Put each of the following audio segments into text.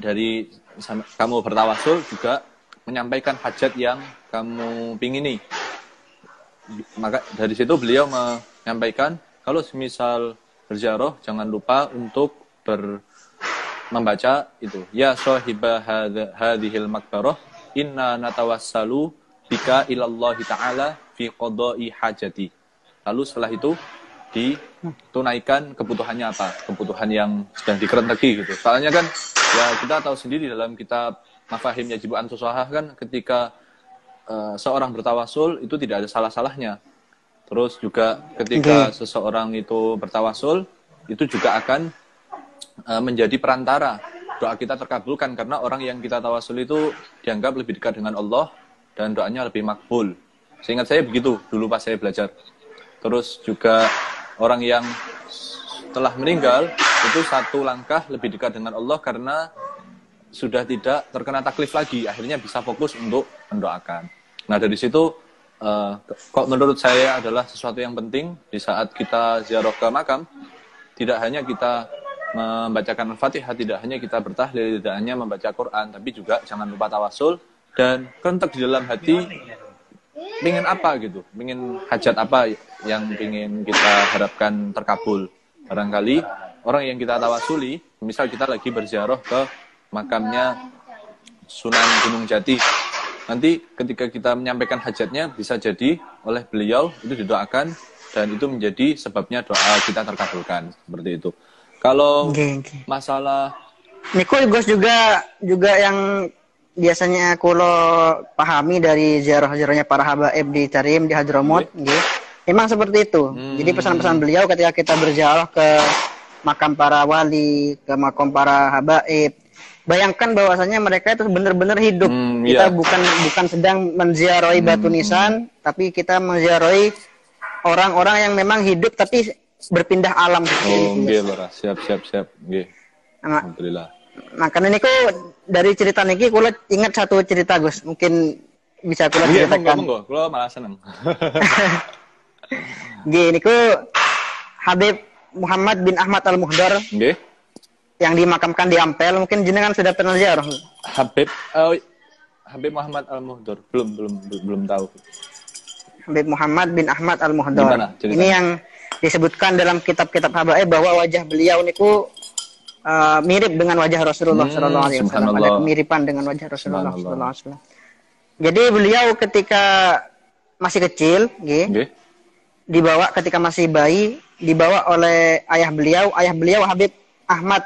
dari kamu bertawasul juga menyampaikan hajat yang kamu pingini. Maka dari situ beliau menyampaikan kalau semisal berziarah jangan lupa untuk membaca itu ya sahibah hadhil makbarah inna natawassalu bika ilallahi ta'ala fi qada'i hajati. Lalu setelah itu ditunaikan kebutuhannya apa? Kebutuhan yang sedang dikerenteki gitu. Soalnya kan ya kita tahu sendiri dalam kitab Mafahim Yajibu an Tusahah kan ketika seorang bertawasul itu tidak ada salah-salahnya. Terus juga ketika seseorang itu bertawasul itu juga akan menjadi perantara doa kita terkabulkan karena orang yang kita tawasul itu dianggap lebih dekat dengan Allah dan doanya lebih makbul. Seingat saya begitu dulu pas saya belajar. Terus juga orang yang telah meninggal itu satu langkah lebih dekat dengan Allah karena sudah tidak terkena taklif lagi, akhirnya bisa fokus untuk mendoakan. Nah dari situ kok menurut saya adalah sesuatu yang penting di saat kita ziarah ke makam, tidak hanya kita membacakan Al-Fatihah, tidak hanya kita bertahlil, tidak hanya membaca Quran, tapi juga jangan lupa tawasul dan kerentek di dalam hati ingin apa gitu, ingin hajat apa yang ingin kita harapkan terkabul. Barangkali orang yang kita tawasuli, misal kita lagi berziarah ke makamnya Sunan Gunung Jati, nanti ketika kita menyampaikan hajatnya bisa jadi oleh beliau itu didoakan dan itu menjadi sebabnya doa kita terkabulkan, seperti itu. Kalau masalah niku Gus juga yang biasanya kulo pahami dari ziarah-ziarahnya para habaib di Tarim, di Hadramut, memang seperti itu. Jadi pesan-pesan beliau ketika kita berziarah ke makam para wali, ke makam para habaib, bayangkan bahwasanya mereka itu benar-benar hidup. Kita bukan sedang menziarahi batu nisan, tapi kita menziarahi orang-orang yang memang hidup tapi berpindah alam. Siap. Alhamdulillah. Nah, karena ini dari cerita niki kula ingat satu cerita Gus, mungkin bisa kula ceritakan. Monggo, kula malah seneng. Nggih, niku Habib Muhammad bin Ahmad Al-Muhdar. Nggih. Yang dimakamkan di Ampel, mungkin jenengan sudah pernah ziarah. Habib Muhammad Al-Muhdar, belum tahu. Habib Muhammad bin Ahmad Al-Muhdar. Ini yang disebutkan dalam kitab-kitab habaib bahwa wajah beliau niku mirip dengan wajah Rasulullah sallallahu alaihi wasallam. Ada kemiripan dengan wajah Rasulullah sallallahu alaihi wasallam. Jadi beliau ketika masih kecil, dibawa ketika masih bayi, dibawa oleh ayah beliau Habib Ahmad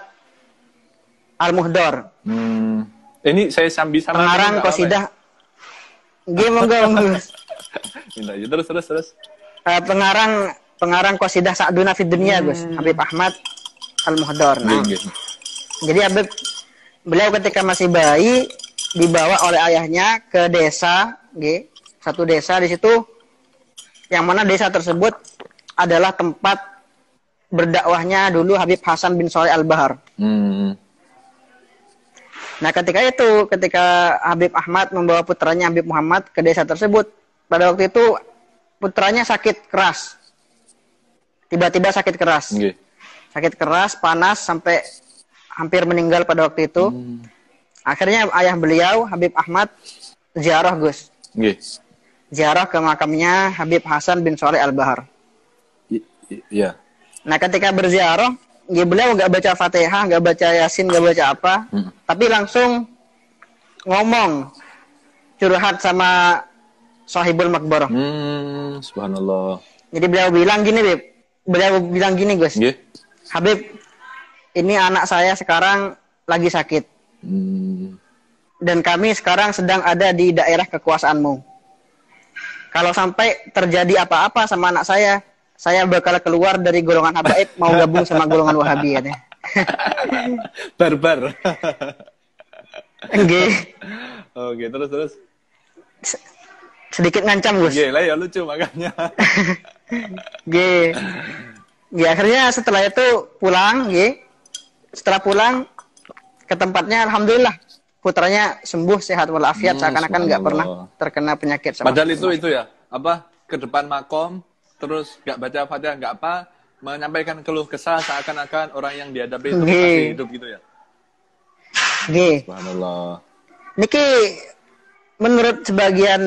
Al-Muhdar. Ini saya sambil pengarang qasidah. Nggih, monggo. Terus. Pengarang qasidah Sa'duna fid Dunya, Gus, Habib Ahmad Al-Muhdar. Nah, jadi beliau ketika masih bayi dibawa oleh ayahnya ke desa, satu desa di situ, yang mana desa tersebut adalah tempat berdakwahnya dulu Habib Hasan bin Shalih Al-Bahar. Nah, ketika Habib Ahmad membawa putranya Habib Muhammad ke desa tersebut, pada waktu itu putranya sakit keras. Tiba-tiba sakit keras. Sakit keras, panas, sampai hampir meninggal pada waktu itu. Akhirnya ayah beliau, Habib Ahmad, ziarah, Gus. Ziarah ke makamnya Habib Hasan bin Shalih Al-Bahar. Iya. Nah, ketika berziarah, beliau nggak baca Fatihah, nggak baca Yasin, nggak baca apa, tapi langsung ngomong, curhat sama Sahibul Makbarah. Subhanallah. Jadi beliau bilang gini, Gus. Habib, ini anak saya sekarang lagi sakit. Dan kami sekarang sedang ada di daerah kekuasaanmu. Kalau sampai terjadi apa-apa sama anak saya bakal keluar dari golongan habaib, mau gabung sama golongan Wahabi, ya. Barbar. Nggih. Oke, terus. Sedikit ngancam, Gus. Lah ya lucu makanya. Akhirnya setelah itu pulang, setelah pulang ke tempatnya, alhamdulillah putranya sembuh sehat walafiat, seakan-akan nggak pernah terkena penyakit sama. Padahal itu ya, ke depan makom, terus nggak baca Fatihah, nggak apa, menyampaikan keluh kesah seakan-akan orang yang dihadapi itu masih hidup gitu ya. Nggih. Subhanallah. Niki menurut sebagian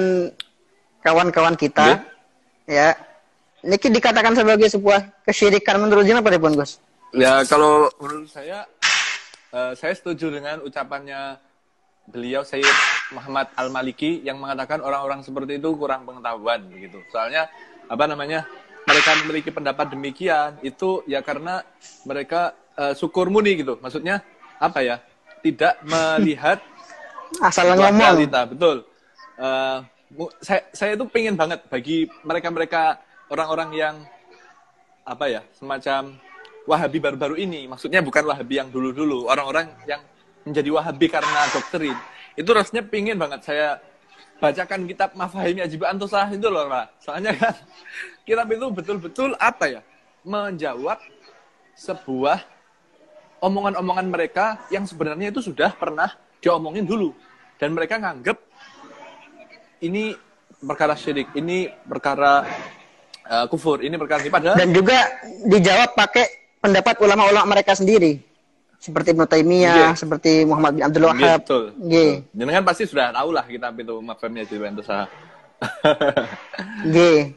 kawan-kawan kita, ya, niki dikatakan sebagai sebuah kesyirikan menurut jenengan apa pun, Gus? Ya, kalau menurut saya setuju dengan ucapannya beliau Sayyid Muhammad Al-Maliki yang mengatakan orang-orang seperti itu kurang pengetahuan begitu. Soalnya mereka memiliki pendapat demikian itu ya karena mereka syukur muni gitu. Maksudnya apa ya? Tidak melihat asal ngomong. Realita, betul. Saya itu pengen banget bagi mereka-mereka orang-orang yang apa ya, semacam Wahabi baru-baru ini. Maksudnya bukan Wahabi yang dulu-dulu, orang-orang yang menjadi Wahabi karena doktrin. Itu rasanya pengen banget saya bacakan kitab Mafahimi Ajib Antosah itu loh, Pak. Soalnya kan kitab itu betul-betul apa ya, menjawab sebuah omongan-omongan mereka yang sebenarnya itu sudah pernah diomongin dulu. Dan mereka nganggep ini perkara syirik, ini perkara kufur, ini perkara ini. Padahal dan juga dijawab pakai pendapat ulama-ulama mereka sendiri. Seperti Ibnu Taimiyah, seperti Muhammad bin Abdul Wahhab. Betul. Jangan pasti sudah tahu lah kitab itu Mafahimi Ajib Antosah. Nggih.